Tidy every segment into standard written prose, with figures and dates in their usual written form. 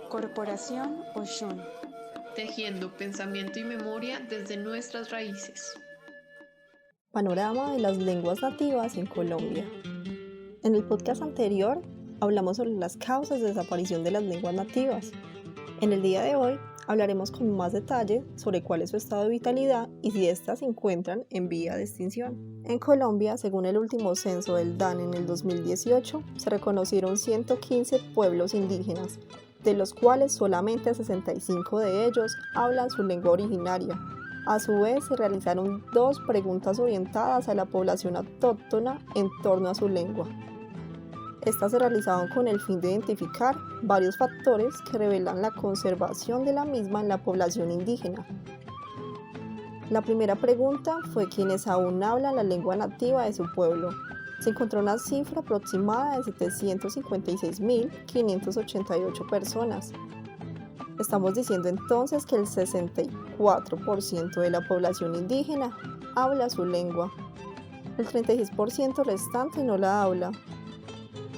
Corporación Oshun. Tejiendo pensamiento y memoria desde nuestras raíces. Panorama de las lenguas nativas en Colombia. En el podcast anterior hablamos sobre las causas de desaparición de las lenguas nativas. En el día de hoy hablaremos con más detalle sobre cuál es su estado de vitalidad y si éstas se encuentran en vía de extinción. En Colombia, según el último censo del DANE en el 2018, se reconocieron 115 pueblos indígenas, de los cuales solamente 65 de ellos hablan su lengua originaria. A su vez, se realizaron 2 preguntas orientadas a la población autóctona en torno a su lengua. Estas se realizaban con el fin de identificar varios factores que revelan la conservación de la misma en la población indígena. La primera pregunta fue quiénes aún hablan la lengua nativa de su pueblo. Se encontró una cifra aproximada de 756.588 personas. Estamos diciendo entonces que el 64% de la población indígena habla su lengua. El 36% restante no la habla.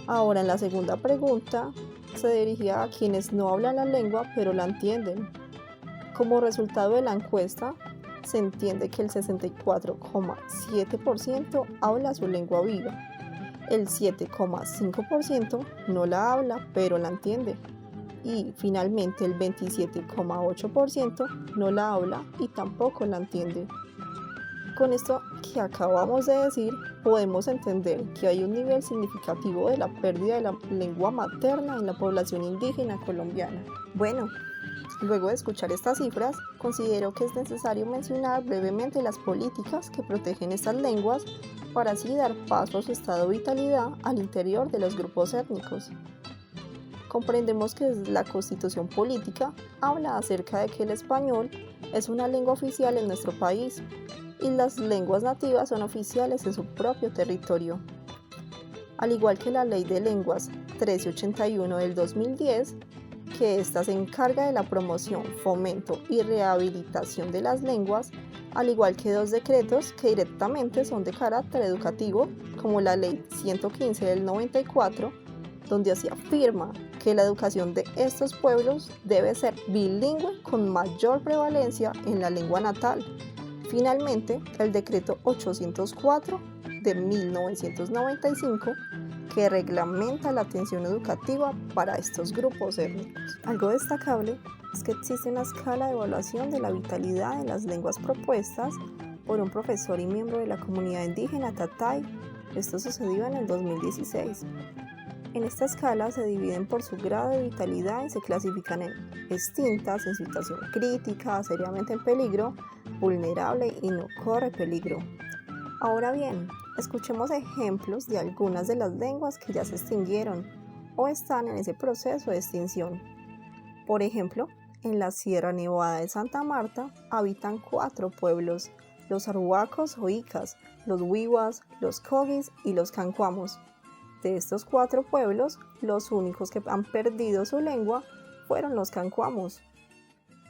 Ahora, en la segunda pregunta, se dirigía a quienes no hablan la lengua pero la entienden. Como resultado de la encuesta, se entiende que el 64,7% habla su lengua viva. El 7,5% no la habla pero la entiende. Y finalmente el 27,8% no la habla y tampoco la entiende. Con esto que acabamos de decir, podemos entender que hay un nivel significativo de la pérdida de la lengua materna en la población indígena colombiana. Bueno, luego de escuchar estas cifras, considero que es necesario mencionar brevemente las políticas que protegen estas lenguas para así dar paso a su estado de vitalidad al interior de los grupos étnicos. Comprendemos que la Constitución Política habla acerca de que el español es una lengua oficial en nuestro país y las lenguas nativas son oficiales en su propio territorio. Al igual que la Ley de Lenguas 1381 del 2010, que ésta se encarga de la promoción, fomento y rehabilitación de las lenguas, al igual que 2 decretos que directamente son de carácter educativo, como la Ley 115 del 94, donde se afirma que la educación de estos pueblos debe ser bilingüe con mayor prevalencia en la lengua natal. Finalmente, el decreto 804 de 1995, que reglamenta la atención educativa para estos grupos étnicos. Algo destacable es que existe una escala de evaluación de la vitalidad de las lenguas propuestas por un profesor y miembro de la comunidad indígena Tatay. Esto sucedió en el 2016. En esta escala se dividen por su grado de vitalidad y se clasifican en extintas, en situación crítica, seriamente en peligro, vulnerable y no corre peligro. Ahora bien, escuchemos ejemplos de algunas de las lenguas que ya se extinguieron o están en ese proceso de extinción. Por ejemplo, en la Sierra Nevada de Santa Marta habitan 4 pueblos: los arhuacos o icas, los wiwas, los cogis y los cancuamos. De estos 4 pueblos, los únicos que han perdido su lengua fueron los cancuamos.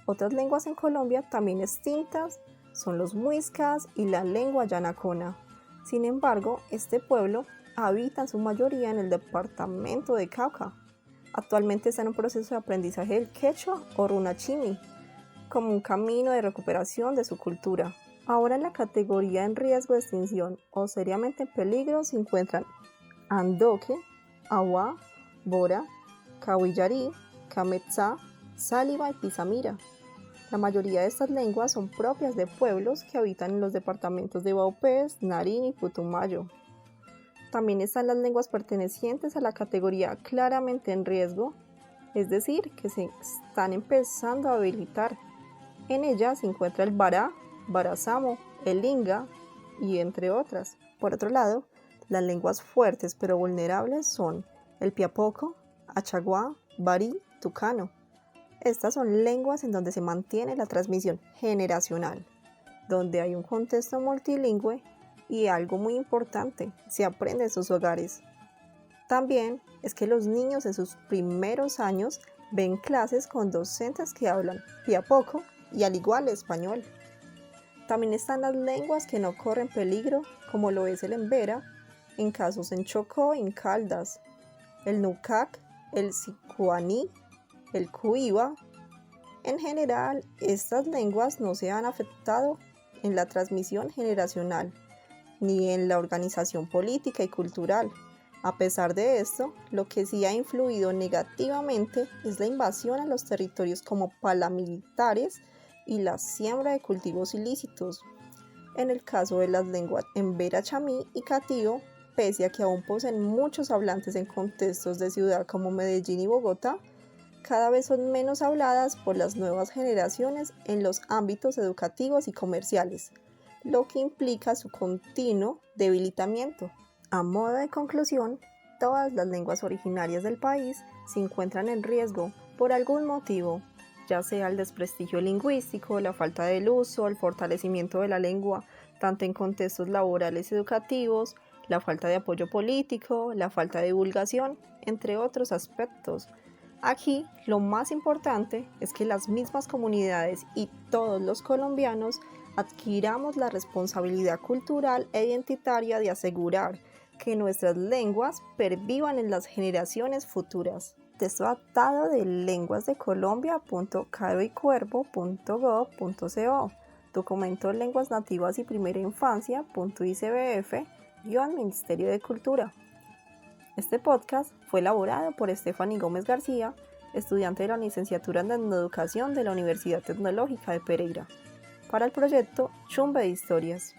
Otras lenguas en Colombia también extintas son los muiscas y la lengua yanacona. Sin embargo, este pueblo habita en su mayoría en el departamento de Cauca. Actualmente está en un proceso de aprendizaje del quechua o runachimi, como un camino de recuperación de su cultura. Ahora, en la categoría en riesgo de extinción o seriamente en peligro se encuentran Andoque, Awa, Bora, Cahuillarí, Cametzá, Sáliva y Pizamira. La mayoría de estas lenguas son propias de pueblos que habitan en los departamentos de Vaupés, Nariño y Putumayo. También están las lenguas pertenecientes a la categoría claramente en riesgo, es decir, que se están empezando a habilitar. En ellas se encuentra el Bará, Barazamo, el Inga y entre otras. Por otro lado, las lenguas fuertes pero vulnerables son el piapoco, achaguá, barí, tucano. Estas son lenguas en donde se mantiene la transmisión generacional, donde hay un contexto multilingüe y algo muy importante, se aprende en sus hogares. También es que los niños en sus primeros años ven clases con docentes que hablan piapoco y al igual español. También están las lenguas que no corren peligro, como lo es el embera, en casos en Chocó y en Caldas, el nucac, el sicuaní el cuiva. En general, estas lenguas no se han afectado en la transmisión generacional ni en la organización política y cultural. A pesar de esto, lo que sí ha influido negativamente es la invasión a los territorios como paramilitares y la siembra de cultivos ilícitos. En el caso de las lenguas embera, chamí y catío, pese a que aún poseen muchos hablantes en contextos de ciudad como Medellín y Bogotá, cada vez son menos habladas por las nuevas generaciones en los ámbitos educativos y comerciales, lo que implica su continuo debilitamiento. A modo de conclusión, todas las lenguas originarias del país se encuentran en riesgo por algún motivo, ya sea el desprestigio lingüístico, la falta del uso, el fortalecimiento de la lengua, tanto en contextos laborales y educativos, la falta de apoyo político, la falta de divulgación, entre otros aspectos. Aquí, lo más importante es que las mismas comunidades y todos los colombianos adquiramos la responsabilidad cultural e identitaria de asegurar que nuestras lenguas pervivan en las generaciones futuras. Texto adaptado de lenguasdeColombia.caroycuervo.gov.co. Documento Lenguas Nativas y Primera Infancia.icbf-Ministerio de Cultura. Este podcast fue elaborado por Stephanie Gómez García, estudiante de la licenciatura en Educación de la Universidad Tecnológica de Pereira, para el proyecto Chumbe de Historias.